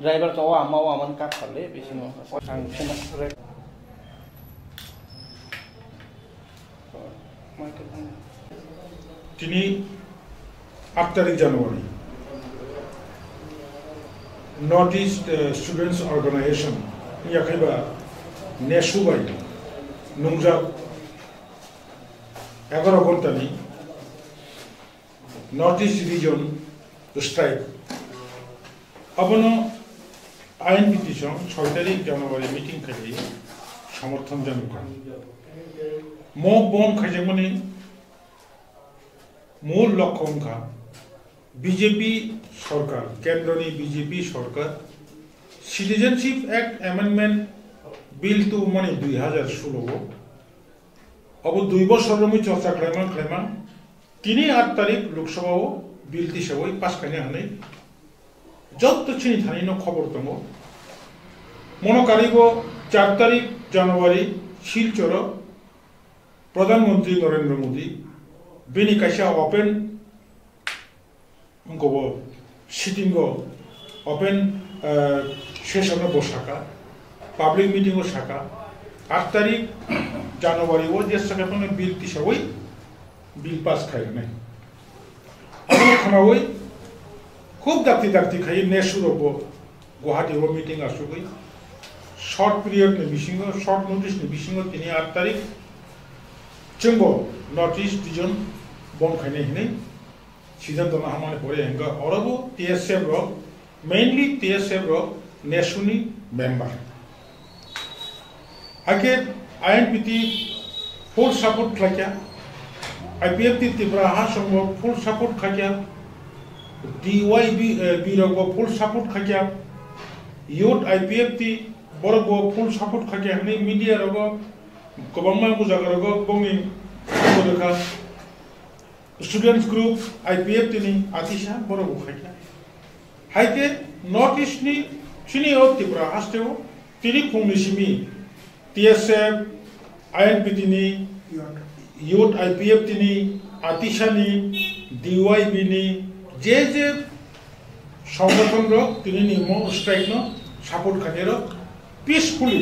driver to mau aman kat khale bisino sang sina rek তিনি 8 তারিখ জানুয়ারি north east students organisation ইয়াখাইবা নেশুবাই নুংজাক 11 ঘন্টানি নর্থ ইস্ট রিজন স্ট্রাইক আবনো আইন পিটিশন 6 তারিখ জানুয়ারি মিটিং খাই সমর্থন জানান মক বম খাইজামনি মূল লক্ষ্য বিজেপি সরকার কেন্দ্রনি বিজেপি সরকার সিটিজেনশিপ অ্যাক্ট অ্যামেন্ডমেন্ট বিল তো মানে 2016 অব 2 বছর রমি চর্চা খাইমান তিনি 8 তারিখ লোকসভাও বিলটি সবাই পাস খাইনে হানে যত চিনি থানিনো খবর দङ মনোকারিব 4 তারিখ জানুয়ারি শিলচর প্রধানমন্ত্রী নরেন্দ্র মোদী बेनि कायसा ओपेन गबो सिटिंग ओपेन सेशन बसाका पब्लिक मीटिंग साका 8 तारिख जानुवारी वो जे सके बिल तिसावै बिल पास खायने आरो खनावै खूब दाक्ति खाय नेसुरबो गुवाहाटी वो मीटिंग आसुगै शॉर्ट पीरियड ने बिसिंगो शॉर्ट नोटिस ने बिसिंगो तिनि 8 तारिख जोंबो नॉर्थ ईस्ट रीजन बन खाने हिने सिद्धांत ना हमारे परे हेंगा औरबो टीएसएफ रो मेनली टीएसएफ रो नेशनली मेंबर आके आईएनपीटी फुल सपोर्ट खाया आईपीएफटी त्रिपुरा हा संग फुल सपोर्ट खाया डीवाईबी बीरगो फुल सपोर्ट खाया यूथ आईपीएफटी बरगो फुल सपोर्ट खाया हने मीडिया रगो गोबांमा बुजागरगो बंनि देखा स्टूडेंट्स ग्रुप आईपीएफ तिनी आतिशा बरगो खाया हाइके नॉर्थ ईस्ट नि चिनी ऑफ त्रिपुरा हास्टेव तिनी फुंनिसिमी टीएसएफ आईएनपीटी नि यूथ आईपीएफ तिनी आतिशा नि डीवाईबी नि जे संगठन रो तिनी निमो स्ट्राइक नो सपोर्ट खानेरो पीसफुली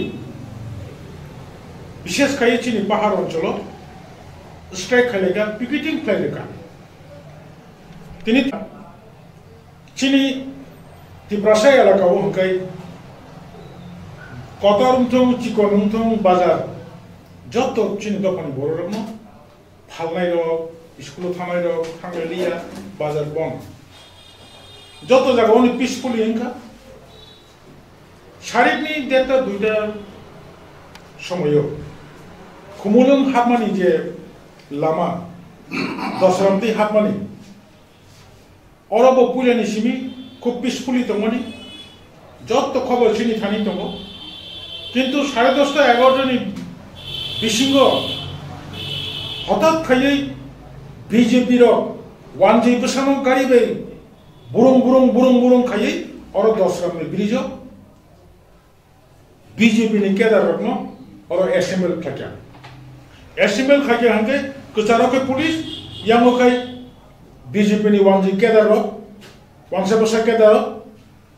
विशेष खाई चिनी पहाड़ अंचल स्ट्राइक खालेगा पिकेटिंग खालेगा तिनी चिनी त्रिपुरासा एलाकाओ हंकाय कतारुमथं चिकनुमथं बाजार जत चिनी दखान बररमनो फालनाय रो स्कुल थानाय रो थांगलिया बाजार बन जत जागावनि पीसफुली हंका सारिकनि डेटा दुइटा समयो खुमुलुं हाबमानि जे लामा दसरामती हाबमानि अरब पुलियानि सिमी खूब पीसफुली दङनि जत खबर चिनी थानि दङ किन्तु 10:30 11टानि बिसिंग हठाৎ खायै बीजेपी रो वानजि बसानो गारि बे बुरुं खायै अर दसरामनि ब्रिज बीजेपी नि केदार रत्न और एसएमएल खाके हंगे कचारो के पुलिस यांगो खाई बीजेपी नि वांजी केदार रो वांसे बसा केदार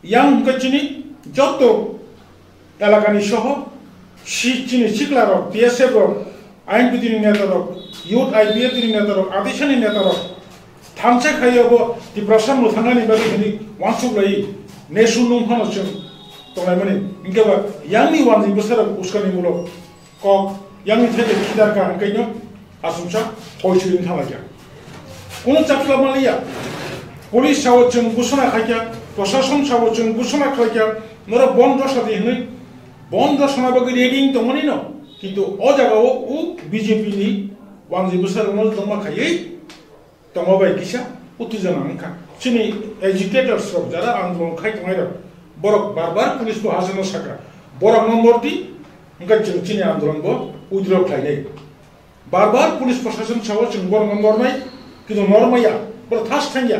यांग कचिनी जतो एलाकानि सह चिनी सिकला रो टीएसएफ रो आईएनपीटी नि नेता रो यूथ आईपीएफ नि नेता रो आदिशानि नेता रो थामसे खायबो त्रिपुरासा मुथानानि बागै हिनि वांसुब्लाई नेसुनुम हनसुन तंनाय माने इंगेबा यांगनि वांजी बसार उसकानि मुलो क यांगनि थेले खिदार का हंकैनो आसुमसा होइसिन थालाया कोनो चापला मालिया पुलिस सावचन घोषणा खाया प्रशासन सावचन घोषणा खाया नर बंद सादि हनै बंद सना बागै रेडिंग दंमनि न किन्तु अ जागाव उ बीजेपी नि वांजी बसार मल दंमा खायै तंबाबाय किसा उत्तेजना हंका चिनि एजिटेटर्स रो जारा आंदोलन खाय तंगाय बरक बार पुलिस को हाजन सका बरक नम्बरटी उनका चिनी आंदोलन बो उद्रो खाइनै बार पुलिस प्रशासन साव जों बरक नम्बर नाय किन्तु नरमाया बर थास थांया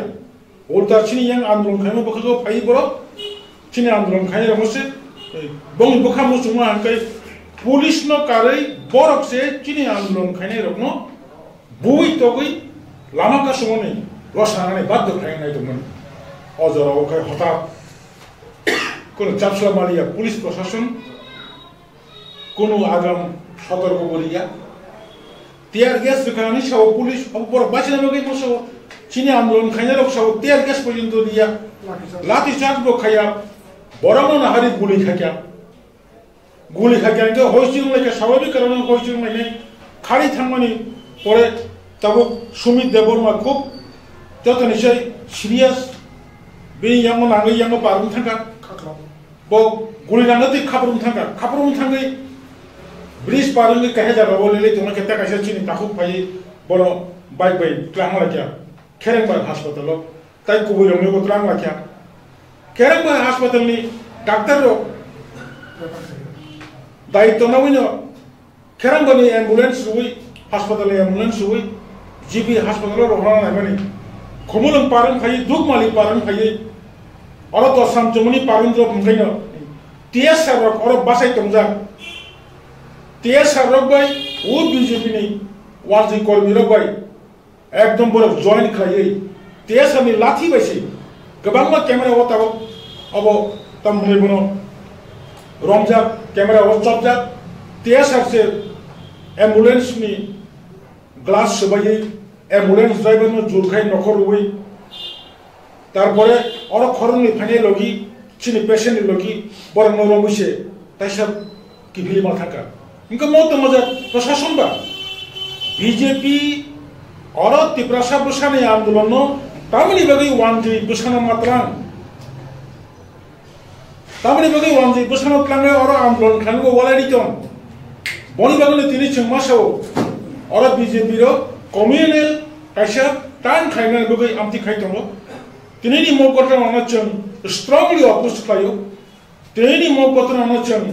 उल्टा चिनी yang आंदोलन खायनो बखो फाइ बरक चिनी आंदोलन खाय रमसे बंग बखा मुसुमा हंकै पुलिस न कारै बरक से चिनी आंदोलन खायनै रकनो बुइ तगै लामा का समनै लसानानै बाध्य खायनाय दंमोन অজরাও খাই হঠাৎ কোন চাপসলা মারিয়া পুলিশ প্রশাসন কোন আগাম সতর্ক বলিয়া টিয়ার গ্যাস রেখানি সব পুলিশ অপর বাঁচানো লোক বসে চীনে আন্দোলন খাইয়া লোক সব টিয়ার গ্যাস পর্যন্ত দিয়া লাঠি চার্জ খাইয়া বড় না হারি গুলি খাইয়া কিন্তু হয়েছিল নাকি স্বাভাবিক কারণে হয়েছিল মানে খাড়ি থাকমানি পরে তবু সুমিত দেববর্মা খুব যত নিশ্চয় সিরিয়াস বেনি যেমন আগে যেমন পারুন থাকা গুলি নাঙ্গতি খাপরুন থাঙ্গै ব্রিজ পারুঙ্গै কাহে যাবে বলে তোমাকে টাকাছে চিনি তাকুক পাই বড় বাইক বাই ক্লাং লাখিয়া খেরেংবাগ হাসপাতাল তাই কুবুই রঙে ক্লাং লাখিয়া খেরেংবাগ হাসপাতালনি ডাক্তার দায়িত্ব না হইন খেরাঙ্গনি অ্যাম্বুলেন্স রুই হাসপাতালে অ্যাম্বুলেন্স রুই জিবি হাসপাতালে রহনা নাইমানি খমুলং পারং খাই দুগমালি পারং খাই অরত সামচমনি পারং জ বুঙ্গাইন টিএস সারক অর বাসাই তংজা টিএস সারক বাই ও বিজেপি ni ওয়াজি কর্মী রক বাই একদম বড় জয়েন খাই টিএস সারনি লাঠি বাইসি গোबांमा ক্যামেরা ওতাব অব তমনে বনো রমজা ক্যামেরা ওচপজা টিএসআর से एम्बुलेंस नि ग्लास सबाई एम्बुलेंस ड्राइवर नो जुरखाई नखर हुई तारपरे और खरननि फाने लगी चिनि पेशेंट लगी बर नरमुसे ताइसा किफिली माथाका इनका मत मजा प्रशासन बा बीजेपी और तिप्रासा बसाने आंदोलन नो तामनि बगै वानजि बसाना मात्रां तामनि बगै वानजि बसाना क्लांगे और आंदोलन खानगो वालाइदितन बनी बागने तिनि चंगमासाव और बीजेपी रो कम्युनल काइसा टान खाइना बगै आमति खाइतंगो तिनि मगतन अनचन स्ट्रांगली अपोज खायो तिनि मगतन अनचन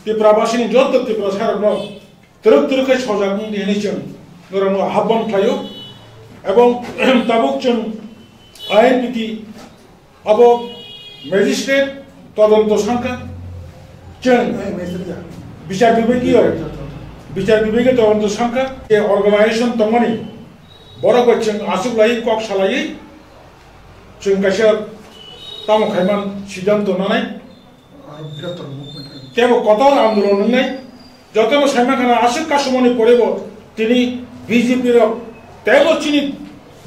तिप्राबासिनि जत तिप्रासारनो तुरुक सजागनि देनिचन नरनो हाबन खायो एवं ताबुकचन आईएनपीटी अब मैजिस्ट्रेट तदন্ত সংখ্যা चन বিচার বিভাগে তদন্ত সংখ্যা এ অর্গানাইজেশন তমনি বড় করছেন আসুকলাই কক সালাই जों কাইসা তাম খাইমান সিদ্ধান্ত নানাই তেব কতর আন্দোলন নাই যতন সাইমাখানা আসুক কাসমনি পড়েব তিনি বিজেপির তেব চিনি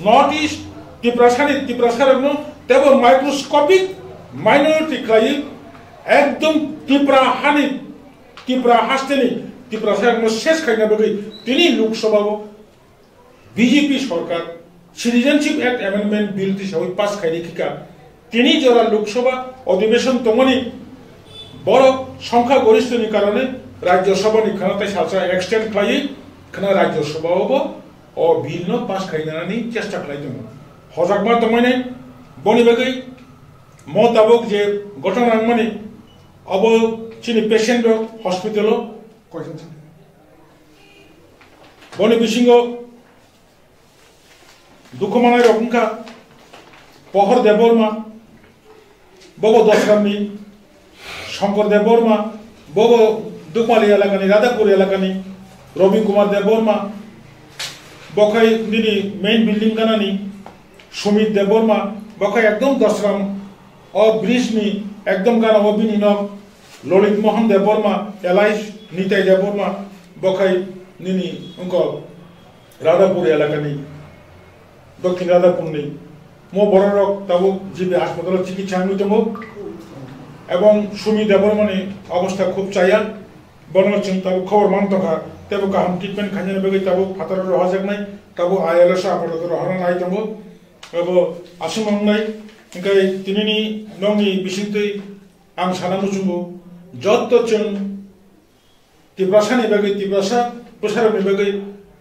নর্থ ইস্ট ত্রিপ্রাসারগ্ন তেব মাইক্রোস্কোপিক মাইনরিটি খাই একদম ত্রিপুরা হাসতেনি ত্রিপ্রাসারগ্ন শেষ খাইনা বগै তিনি লোকসভা বিজেপি সরকার সিটিজেনশিপ एक्ट अमेंडमेंट बिल हिसाबै पास खाइखिका তিনি जरा लोकसभा अधिवेशन तमनि बड़ संख्या गरिष्ठनि कारणे राज्यसभानि खानाताय सालसा एक्सटेंड खालायो खाना राज्यसभायावबो अ बिलनो पास खाइनानि चेष्टा खालायदों हजाकमा तमने बनि बागै मताबक जे घटना माने अब चिनि पेशेंट हॉस्पिटल बनि बिसिंगो दुखमानाय रखंखा पहर देवबर्मा बबो दसगामनि शंकर देवबर्मा बबो दुखमाली एलाकानि राधापुर एलाकानि रवि कुमार देवबर्मा बखाय दिनै मेन बिल्डिंग गानानि सुमित देवबर्मा बखाय एकदम दसगाम अ ब्रिजनि एकदम गाना बिनि नाम ललित मोहन देवबर्मा एलाइस निताय देवबर्मा बखाय दिनै उनको राधापुर एलाकानि दक्षिण राधापुरनि मो बररक ताबो जिबि हासपाताल चिकित्सा दङ एवं सुमी देवबर्मानि अवस्था खूब चाया बनोचिन ताबो खबर मानतखा तेबो गाहाम ट्रिटमेंट खाने बगै ताबो फातर रहाजनाय ताबो आइएलएस आफादर रहना नाय दङ एबो आसुमंनाय इंकाय तिनिनि नंनि बिसिंतै आं सानामु जुंगो जत्त जों तिब्रासानि बगै तिब्रासा बोसारनि बगै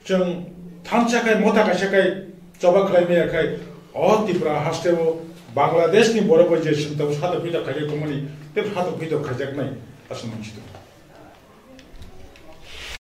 जों थानसाखाय मथा कायसाखाय जबा खालायनायखाय अ तिब्रा हास्टेबो बांग्लादेशनि बर'बाइजेसन ताबो सादा फैदा खायजाय कमानि ते फातो फैदा खायजाकनाय आसुमंसितो